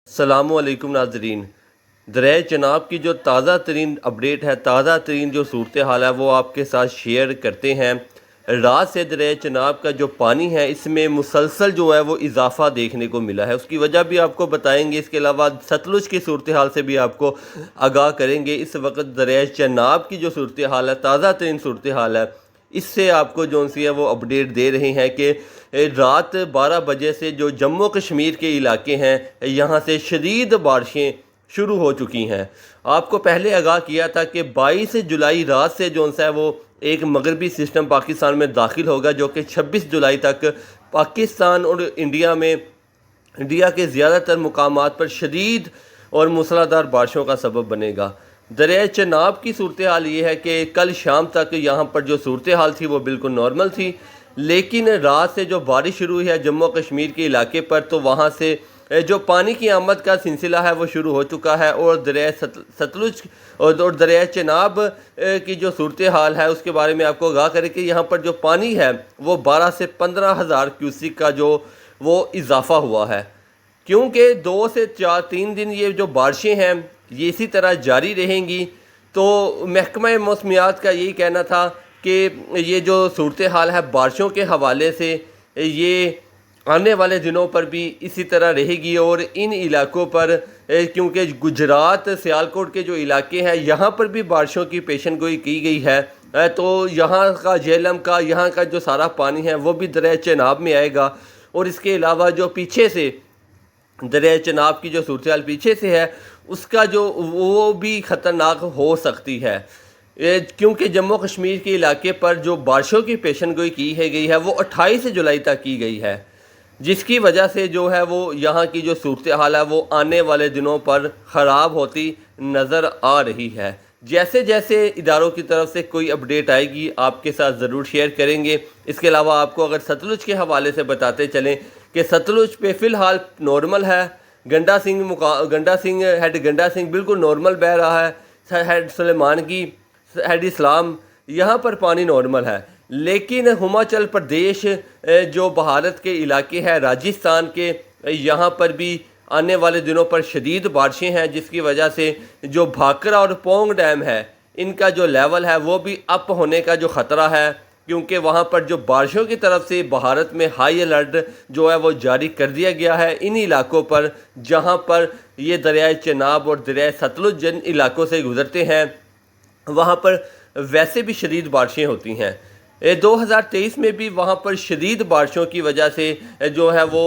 السلام علیکم ناظرین۔ دریائے چناب کی جو تازہ ترین اپڈیٹ ہے، تازہ ترین جو صورتحال ہے وہ آپ کے ساتھ شیئر کرتے ہیں۔ رات سے دریائے چناب کا جو پانی ہے اس میں مسلسل جو ہے وہ اضافہ دیکھنے کو ملا ہے، اس کی وجہ بھی آپ کو بتائیں گے۔ اس کے علاوہ ستلج کی صورتحال سے بھی آپ کو آگاہ کریں گے۔ اس وقت دریائے چناب کی جو صورتحال ہے، تازہ ترین صورتحال ہے، اس سے آپ کو جو سی ہے وہ اپڈیٹ دے رہے ہیں کہ رات 12 بجے سے جو جموں کشمیر کے علاقے ہیں یہاں سے شدید بارشیں شروع ہو چکی ہیں۔ آپ کو پہلے آگاہ کیا تھا کہ 22 جولائی رات سے جو ہے وہ ایک مغربی سسٹم پاکستان میں داخل ہوگا، جو کہ 26 جولائی تک پاکستان اور انڈیا کے زیادہ تر مقامات پر شدید اور موسلادھار بارشوں کا سبب بنے گا۔ دریائے چناب کی صورتحال یہ ہے کہ کل شام تک یہاں پر جو صورتحال تھی وہ بالکل نارمل تھی، لیکن رات سے جو بارش شروع ہوئی ہے جموں کشمیر کے علاقے پر، تو وہاں سے جو پانی کی آمد کا سلسلہ ہے وہ شروع ہو چکا ہے، اور دریائے ستلج اور دریائے چناب کی جو صورتحال ہے اس کے بارے میں آپ کو آگاہ کریں کہ یہاں پر جو پانی ہے وہ 12 سے 15 ہزار کیوسک کا جو وہ اضافہ ہوا ہے، کیونکہ 2 سے 3 دن یہ جو بارشیں ہیں یہ اسی طرح جاری رہیں گی۔ تو محکمہ موسمیات کا یہی کہنا تھا کہ یہ جو صورتحال ہے بارشوں کے حوالے سے یہ آنے والے دنوں پر بھی اسی طرح رہے گی، اور ان علاقوں پر کیونکہ گجرات سیالکوٹ کے جو علاقے ہیں یہاں پر بھی بارشوں کی پیشن گوئی کی گئی ہے، تو یہاں کا جہلم کا یہاں کا جو سارا پانی ہے وہ بھی دریائے چناب میں آئے گا، اور اس کے علاوہ جو پیچھے سے دریائے چناب کی جو صورتحال پیچھے سے ہے اس کا جو وہ بھی خطرناک ہو سکتی ہے، کیونکہ جموں کشمیر کے علاقے پر جو بارشوں کی پیشن گوئی کی گئی ہے وہ 28 جولائی تک کی گئی ہے، جس کی وجہ سے جو ہے وہ یہاں کی جو صورتحال ہے وہ آنے والے دنوں پر خراب ہوتی نظر آ رہی ہے۔ جیسے جیسے اداروں کی طرف سے کوئی اپڈیٹ آئے گی آپ کے ساتھ ضرور شیئر کریں گے۔ اس کے علاوہ آپ کو اگر ستلج کے حوالے سے بتاتے چلیں کہ ستلج پہ فی الحال نارمل ہے، گنڈا سنگھ بالکل نارمل بہہ رہا ہے، ہیڈ سلیمان کی ہیڈ اسلام یہاں پر پانی نارمل ہے، لیکن ہماچل پردیش جو بھارت کے علاقے ہیں راجستھان کے، یہاں پر بھی آنے والے دنوں پر شدید بارشیں ہیں، جس کی وجہ سے جو بھاکرا اور پونگ ڈیم ہے ان کا جو لیول ہے وہ بھی اپ ہونے کا جو خطرہ ہے، کیونکہ وہاں پر جو بارشوں کی طرف سے بھارت میں ہائی الرٹ جو ہے وہ جاری کر دیا گیا ہے ان علاقوں پر جہاں پر یہ دریائے چناب اور دریائے ستلج جن علاقوں سے گزرتے ہیں وہاں پر ویسے بھی شدید بارشیں ہوتی ہیں۔ 2023 میں بھی وہاں پر شدید بارشوں کی وجہ سے جو ہے وہ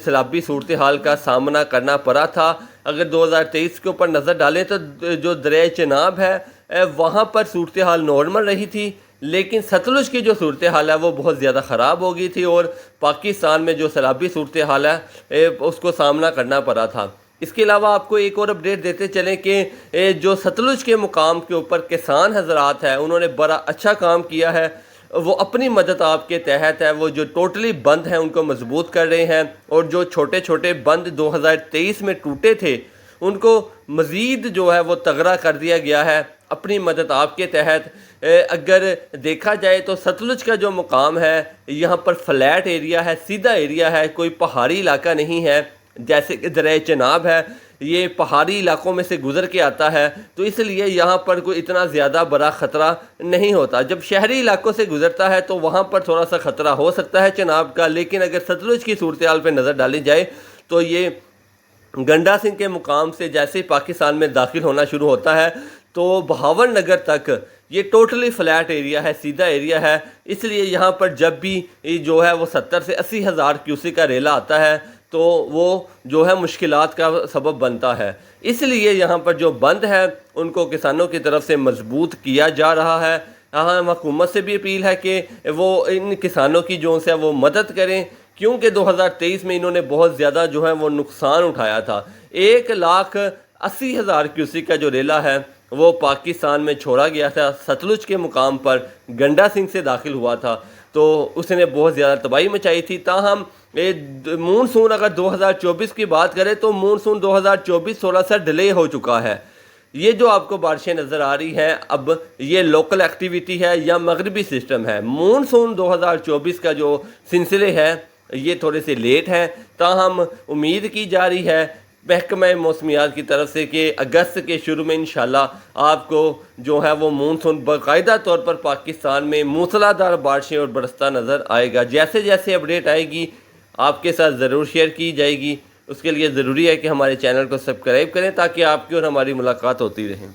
سیلابی صورتحال کا سامنا کرنا پڑا تھا۔ اگر 2023 کے اوپر نظر ڈالیں تو جو دریائے چناب ہے وہاں پر صورتحال نارمل رہی تھی، لیکن ستلج کی جو صورتحال ہے وہ بہت زیادہ خراب ہو گئی تھی، اور پاکستان میں جو سیلابی صورتحال ہے اس کو سامنا کرنا پڑا تھا۔ اس کے علاوہ آپ کو ایک اور اپڈیٹ دیتے چلیں کہ جو ستلج کے مقام کے اوپر کسان حضرات ہیں انہوں نے بڑا اچھا کام کیا ہے، وہ اپنی مدد آپ کے تحت ہے وہ جو ٹوٹلی بند ہیں ان کو مضبوط کر رہے ہیں، اور جو چھوٹے چھوٹے بند 2023 میں ٹوٹے تھے ان کو مزید جو ہے وہ تگڑا کر دیا گیا ہے اپنی مدد آپ کے تحت۔ اگر دیکھا جائے تو ستلج کا جو مقام ہے یہاں پر فلیٹ ایریا ہے، سیدھا ایریا ہے، کوئی پہاڑی علاقہ نہیں ہے، جیسے کہ دریائے چناب ہے یہ پہاڑی علاقوں میں سے گزر کے آتا ہے، تو اس لیے یہاں پر کوئی اتنا زیادہ بڑا خطرہ نہیں ہوتا۔ جب شہری علاقوں سے گزرتا ہے تو وہاں پر تھوڑا سا خطرہ ہو سکتا ہے چناب کا، لیکن اگر ستلج کی صورتحال پہ نظر ڈالی جائے تو یہ گنڈا سنگھ کے مقام سے جیسے پاکستان میں داخل ہونا شروع ہوتا ہے تو بہاول نگر تک یہ ٹوٹلی فلیٹ ایریا ہے، سیدھا ایریا ہے، اس لیے یہاں پر جب بھی جو ہے وہ 70 سے 80 ہزار کیوسک کا ریلا آتا ہے تو وہ جو ہے مشکلات کا سبب بنتا ہے، اس لیے یہاں پر جو بند ہے ان کو کسانوں کی طرف سے مضبوط کیا جا رہا ہے۔ یہاں حکومت سے بھی اپیل ہے کہ وہ ان کسانوں کی جو ہے وہ مدد کریں، کیونکہ 2023 میں انہوں نے بہت زیادہ جو ہے وہ نقصان اٹھایا تھا۔ 1,80,000 کیوسک کا جو ریلا ہے وہ پاکستان میں چھوڑا گیا تھا، ستلج کے مقام پر گنڈا سنگھ سے داخل ہوا تھا، تو اس نے بہت زیادہ تباہی مچائی تھی۔ تاہم مونسون اگر 2024 کی بات کریں تو مونسون 2024 تھوڑا سا ڈیلے ہو چکا ہے۔ یہ جو آپ کو بارشیں نظر آ رہی ہیں اب یہ لوکل ایکٹیویٹی ہے یا مغربی سسٹم ہے، مونسون 2024 کا جو سلسلے ہے یہ تھوڑے سے لیٹ ہیں، تاہم امید کی جا رہی ہے محکمہ موسمیات کی طرف سے کہ اگست کے شروع میں انشاءاللہ آپ کو جو ہے وہ مونسون باقاعدہ طور پر پاکستان میں موسلا دھار بارشیں اور برستا نظر آئے گا۔ جیسے جیسے اپڈیٹ آئے گی آپ کے ساتھ ضرور شیئر کی جائے گی۔ اس کے لیے ضروری ہے کہ ہمارے چینل کو سبسکرائب کریں تاکہ آپ کی اور ہماری ملاقات ہوتی رہے۔